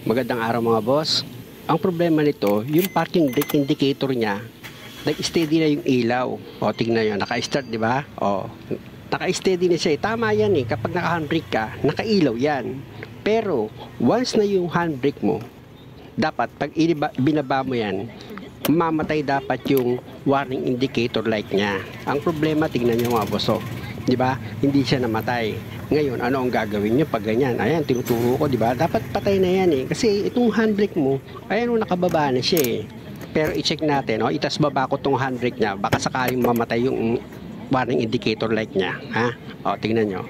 Magandang araw mga boss. Ang problema nito, yung parking brake indicator niya, nag-steady na yung ilaw. O, tingnan nyo, naka-start, di ba? O, naka-steady na siya. Tama yan eh. Kapag naka-handbrake ka, nakailaw yan. Pero, once na yung handbrake mo, dapat, pag binaba mo yan, mamatay dapat yung warning indicator light niya. Ang problema, tingnan nyo mga boss, di ba? Hindi siya namatay. Ngayon, ano ang gagawin nyo pag ganyan? Ayan, tinuturo ko, di ba? Dapat patay na yan eh. Kasi itong handbrake mo, ayan, nakababa na siya eh. Pero i-check natin, itas baba ko tong handbrake niya. Baka sakaling mamatay yung warning indicator light niya. Ha? O, tingnan nyo.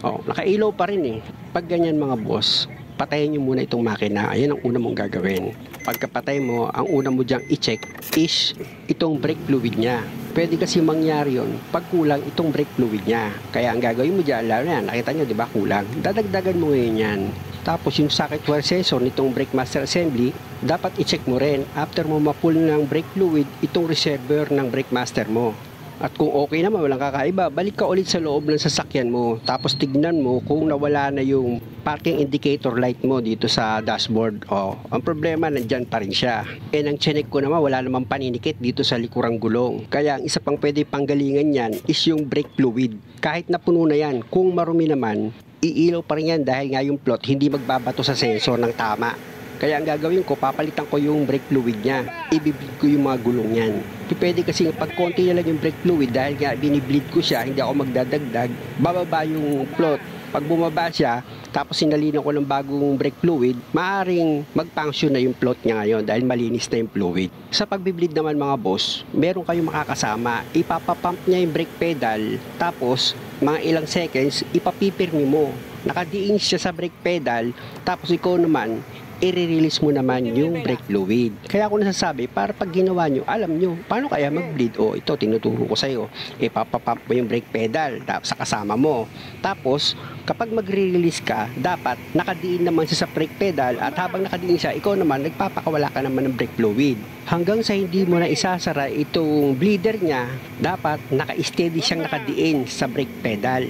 O, nakailaw pa rin eh. Pag ganyan mga boss, patayin nyo muna itong makina. Ayan ang una mong gagawin. Pagkapatay mo, ang una mo dyang i-check is itong brake fluid niya. Pwede kasi mangyari yun pag kulang itong brake fluid niya. Kaya ang gagawin mo dyan, lalo na, nakita nyo, di ba, kulang. Dadagdagan mo ngayon yan. Tapos yung socket wire sensor nitong brake master assembly, dapat i-check mo rin after mo ma-pull ng brake fluid itong reservoir ng brake master mo. At kung okay naman, walang kakaiba, balik ka ulit sa loob ng sasakyan mo. Tapos tignan mo kung nawala na yung parking indicator light mo dito sa dashboard. Ang problema, nandyan pa rin siya. Ang chinek ko naman, wala namang paninikit dito sa likurang gulong. Kaya ang isa pang pwede panggalingan yan is yung brake fluid. Kahit napuno na yan, kung marumi naman, iilaw pa rin yan dahil nga yung plot hindi magbabato sa sensor ng tama. Kaya ang gagawin ko, papalitan ko yung brake fluid niya. I-bleed ko yung mga gulong niyan. Pwede kasi pag konti na lang yung brake fluid dahil nga binibleed ko siya, hindi ako magdadagdag, bababa yung plot. Pag bumaba siya, tapos sinalinan ko ng bagong brake fluid, maaaring mag-function na yung plot niya ngayon dahil malinis na yung fluid. Sa pagbibleed naman mga boss, meron kayong makakasama. Ipapapump niya yung brake pedal, tapos mga ilang seconds, ipapipirmi mo. Nakadiin siya sa brake pedal, tapos ikaw naman, i-release mo naman yung brake fluid. Kaya ako nasasabi, para pag ginawa nyo, alam nyo, paano kaya mag-bleed? Ito, tinuturo ko sa'yo. Ipapapump mo yung brake pedal sa kasama mo. Tapos, kapag mag-release ka, dapat nakadiin naman siya sa brake pedal at habang nakadiin siya, ikaw naman, nagpapakawala ka naman ng brake fluid. Hanggang sa hindi mo na isasara itong bleeder niya, dapat naka-steady siyang nakadiin sa brake pedal.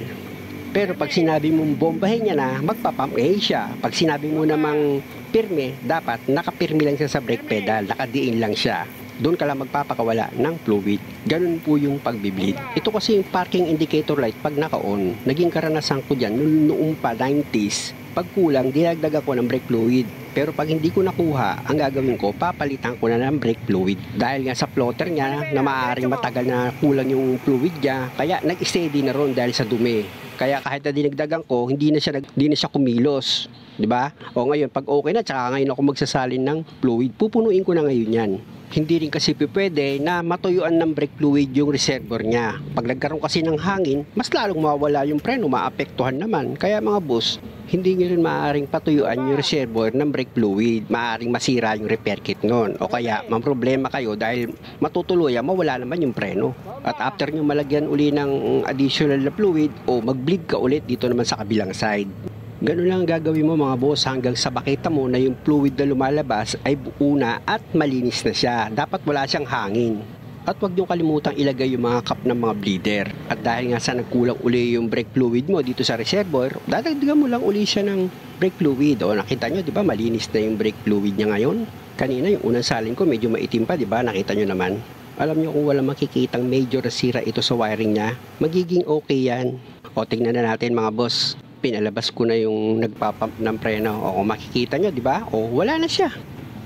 Pero pag sinabi mong bombahin niya na, magpapump siya. Pag sinabi mo namang pirme, dapat nakapirme lang siya sa brake pedal, nakadiin lang siya. Doon ka lang magpapakawala ng fluid. Ganun po yung pagbibleed. Ito kasi yung parking indicator light pag naka-on. Naging karanasan ko dyan noong pa 90s. Pag kulang, dinagdag ako ng brake fluid. Pero pag hindi ko nakuha, ang gagawin ko, papalitan ko na ng brake fluid. Dahil nga sa floater niya, na maaaring matagal na kulang yung fluid niya, kaya nag-steady na ron dahil sa dumi. Kaya kahit na dinagdagan ko, hindi na siya kumilos. 'Di ba? Ngayon, pag okay na, tsaka ngayon ako magsasalin ng fluid, pupunuin ko na ngayon yan. Hindi rin kasi pwede na matuyuan ng brake fluid yung reservoir niya. Pag nagkaroon kasi ng hangin, mas lalong mawawala yung preno, maapektuhan naman. Kaya mga boss, hindi nyo rin maaaring patuyuan yung reservoir ng brake fluid. Maaaring masira yung repair kit nun. O kaya, problema kayo dahil matutuluyan, mawala naman yung preno. At after nyo malagyan uli ng additional na fluid, mag-bleed ka ulit dito naman sa kabilang side. Ganun lang gagawin mo mga boss hanggang sa makita mo na yung fluid na lumalabas ay buo na at malinis na siya. Dapat wala siyang hangin. At huwag nyo kalimutang ilagay yung mga cup ng mga bleeder. At dahil nga sa nagkulang uli yung brake fluid mo dito sa reservoir, dadagdagan mo lang uli siya ng brake fluid. Nakita nyo, di ba, malinis na yung brake fluid niya ngayon. Kanina yung unang salin ko medyo maitim pa, di ba? Nakita nyo naman. Alam nyo kung wala makikitang major na sira ito sa wiring niya, magiging okay yan. Tingnan na natin mga boss. Pinalabas ko na yung nagpapump ng preno. Kung makikita nyo, di ba? Wala na siya.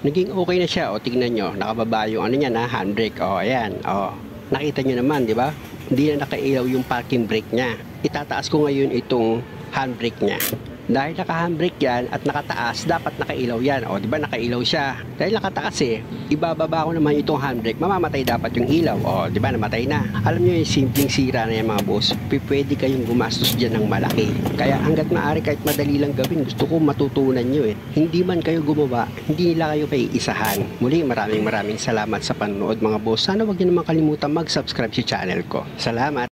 Naging okay na siya. Tingnan nyo, nakababa yung niya na handbrake. Ayan. Nakita nyo naman, di ba? Hindi na nakailaw yung parking brake niya. Itataas ko ngayon itong handbrake niya. Dahil naka-handbrake yan at nakataas, dapat nakailaw yan. Di ba nakailaw siya? Dahil nakataas ibababa ko naman itong handbrake, mamamatay dapat yung ilaw. Di ba namatay na? Alam nyo yung simpleng sira na yan mga boss. Pwede kayong gumastos dyan ng malaki. Kaya hanggat maaari kahit madali lang gawin, gusto ko matutunan nyo Hindi man kayo gumawa, hindi nila kayo paiisahan. Muli, maraming salamat sa panonood mga boss. Sana wag nyo naman kalimutan mag-subscribe sa channel ko. Salamat!